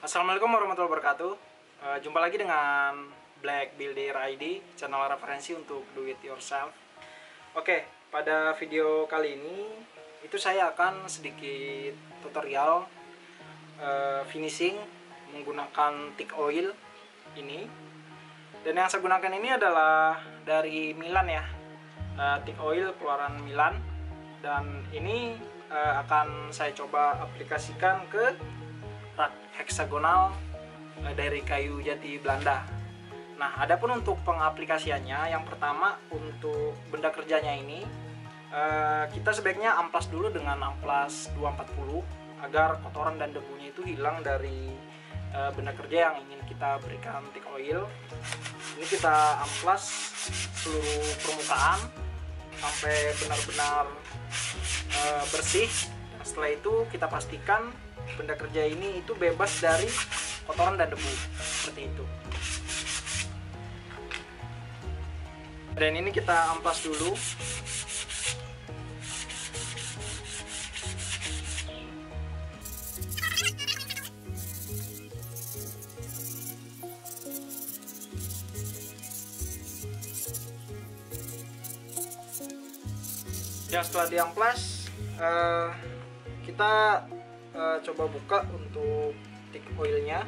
Assalamualaikum warahmatullahi wabarakatuh. Jumpa lagi dengan Black Builder ID, channel referensi untuk do it yourself. Oke, pada video kali ini itu saya akan sedikit tutorial finishing menggunakan thick oil ini. Dan yang saya gunakan ini adalah dari Milan ya, thick oil keluaran Milan. Dan ini akan saya coba aplikasikan ke rak heksagonal dari kayu jati Belanda. Nah, adapun untuk pengaplikasiannya, yang pertama untuk benda kerjanya ini kita sebaiknya amplas dulu dengan amplas 240 agar kotoran dan debunya itu hilang dari benda kerja yang ingin kita berikan thick oil. Ini kita amplas seluruh permukaan sampai benar-benar bersih. Setelah itu kita pastikan benda kerja ini itu bebas dari kotoran dan debu seperti itu. Dan ini kita amplas dulu. Ya, setelah diamplas kita coba buka untuk thick oilnya.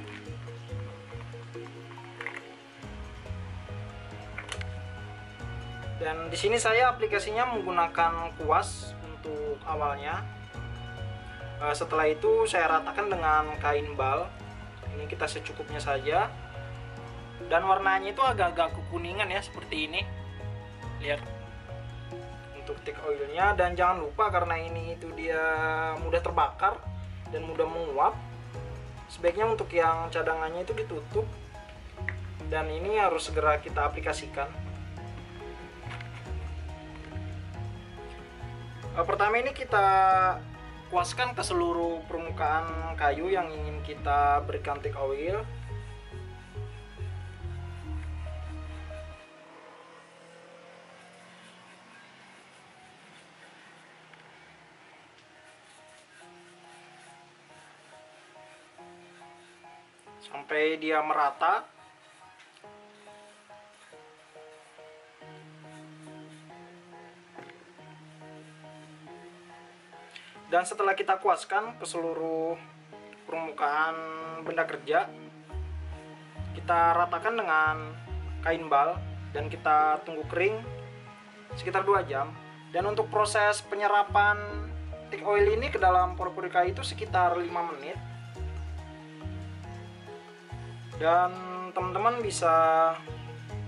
Dan di sini saya aplikasinya menggunakan kuas untuk awalnya. Setelah itu saya ratakan dengan kain bal. Ini kita secukupnya saja. Dan warnanya itu agak-agak kekuningan ya, seperti ini. Lihat untuk thick oilnya. Dan jangan lupa, karena ini itu dia mudah terbakar dan mudah menguap, sebaiknya untuk yang cadangannya itu ditutup. Dan ini harus segera kita aplikasikan. Pertama ini kita kuaskan ke seluruh permukaan kayu yang ingin kita berikan thick oil. Sampai dia merata. Dan setelah kita kuaskan ke seluruh permukaan benda kerja, kita ratakan dengan kain bal dan kita tunggu kering sekitar 2 jam. Dan untuk proses penyerapan thick oil ini ke dalam pori-pori kayu itu sekitar 5 menit. Dan teman-teman bisa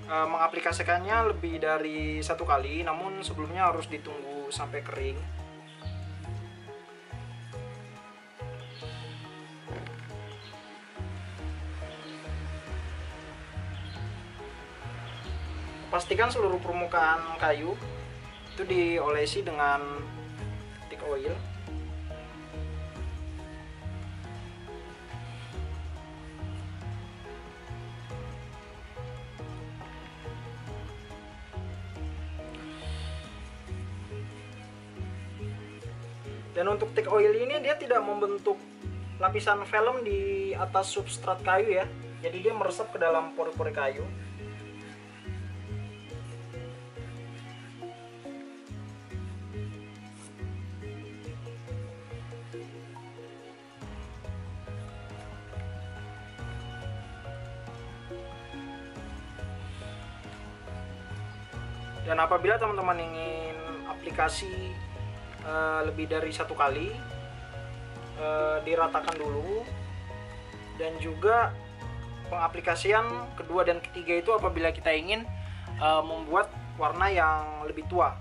mengaplikasikannya lebih dari 1 kali, namun sebelumnya harus ditunggu sampai kering. Pastikan seluruh permukaan kayu itu diolesi dengan thick oil. Dan untuk thick oil ini dia tidak membentuk lapisan film di atas substrat kayu ya. Jadi dia meresap ke dalam pori-pori kayu. Dan apabila teman-teman ingin aplikasi lebih dari 1 kali, diratakan dulu. Dan juga pengaplikasian kedua dan ketiga itu apabila kita ingin membuat warna yang lebih tua.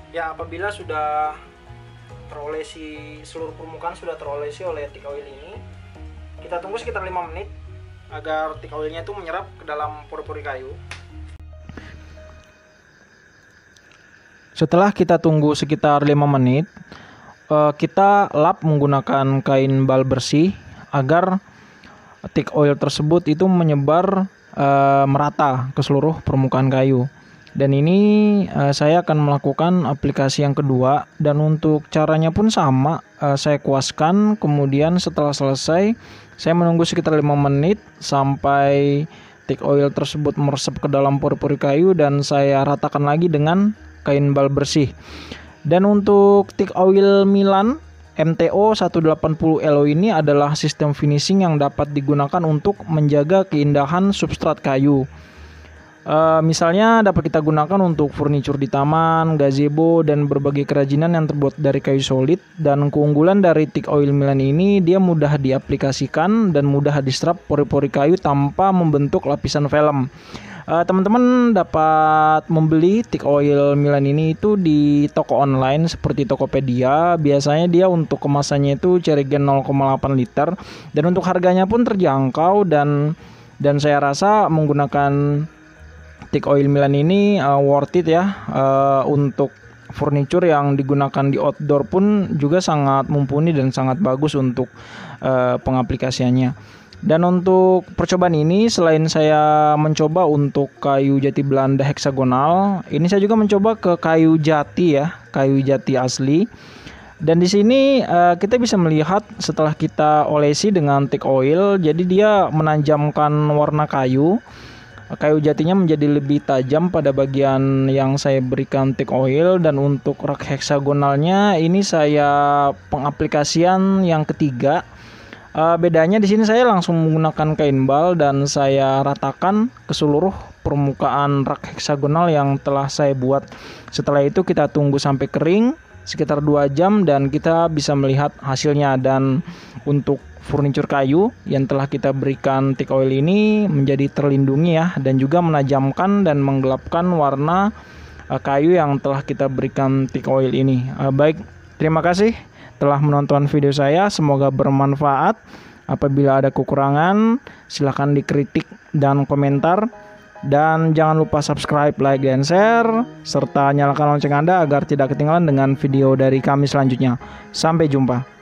Ya, apabila sudah terolesi, seluruh permukaan sudah terolesi oleh thick oil ini, kita tunggu sekitar 5 menit agar thick oilnya itu menyerap ke dalam pori-pori kayu. Setelah kita tunggu sekitar 5 menit, kita lap menggunakan kain bal bersih agar thick oil tersebut itu menyebar merata ke seluruh permukaan kayu. Dan ini saya akan melakukan aplikasi yang kedua, dan untuk caranya pun sama. Saya kuaskan, kemudian setelah selesai saya menunggu sekitar 5 menit sampai thick oil tersebut meresap ke dalam pori-pori kayu, dan saya ratakan lagi dengan kain bal bersih. Dan untuk thick oil Milan MTO 180 Elo ini adalah sistem finishing yang dapat digunakan untuk menjaga keindahan substrat kayu. Misalnya dapat kita gunakan untuk furniture di taman, gazebo, dan berbagai kerajinan yang terbuat dari kayu solid. Dan keunggulan dari thick oil Milan ini, dia mudah diaplikasikan dan mudah diserap pori-pori kayu tanpa membentuk lapisan film. Teman-teman dapat membeli thick oil Milan ini itu di toko online seperti Tokopedia. Biasanya dia untuk kemasannya itu Cerigen 0,8 liter, dan untuk harganya pun terjangkau, dan saya rasa menggunakan thick oil Milan ini worth it ya. Untuk furniture yang digunakan di outdoor pun juga sangat mumpuni dan sangat bagus untuk pengaplikasiannya. Dan untuk percobaan ini, selain saya mencoba untuk kayu jati Belanda heksagonal, ini saya juga mencoba ke kayu jati ya, kayu jati asli. Dan di sini kita bisa melihat setelah kita olesi dengan thick oil, jadi dia menanjamkan warna kayu. Kayu jatinya menjadi lebih tajam pada bagian yang saya berikan thick oil. Dan untuk rak heksagonalnya ini saya pengaplikasian yang ketiga. Bedanya di sini saya langsung menggunakan kain bal dan saya ratakan ke seluruh permukaan rak heksagonal yang telah saya buat. Setelah itu kita tunggu sampai kering sekitar 2 jam dan kita bisa melihat hasilnya. Dan untuk furniture kayu yang telah kita berikan thick oil ini menjadi terlindungi ya, dan juga menajamkan dan menggelapkan warna kayu yang telah kita berikan thick oil ini. Baik, terima kasih telah menonton video saya, semoga bermanfaat. Apabila ada kekurangan silahkan dikritik dan komentar, dan jangan lupa subscribe, like, dan share, serta nyalakan lonceng Anda agar tidak ketinggalan dengan video dari kami selanjutnya. Sampai jumpa.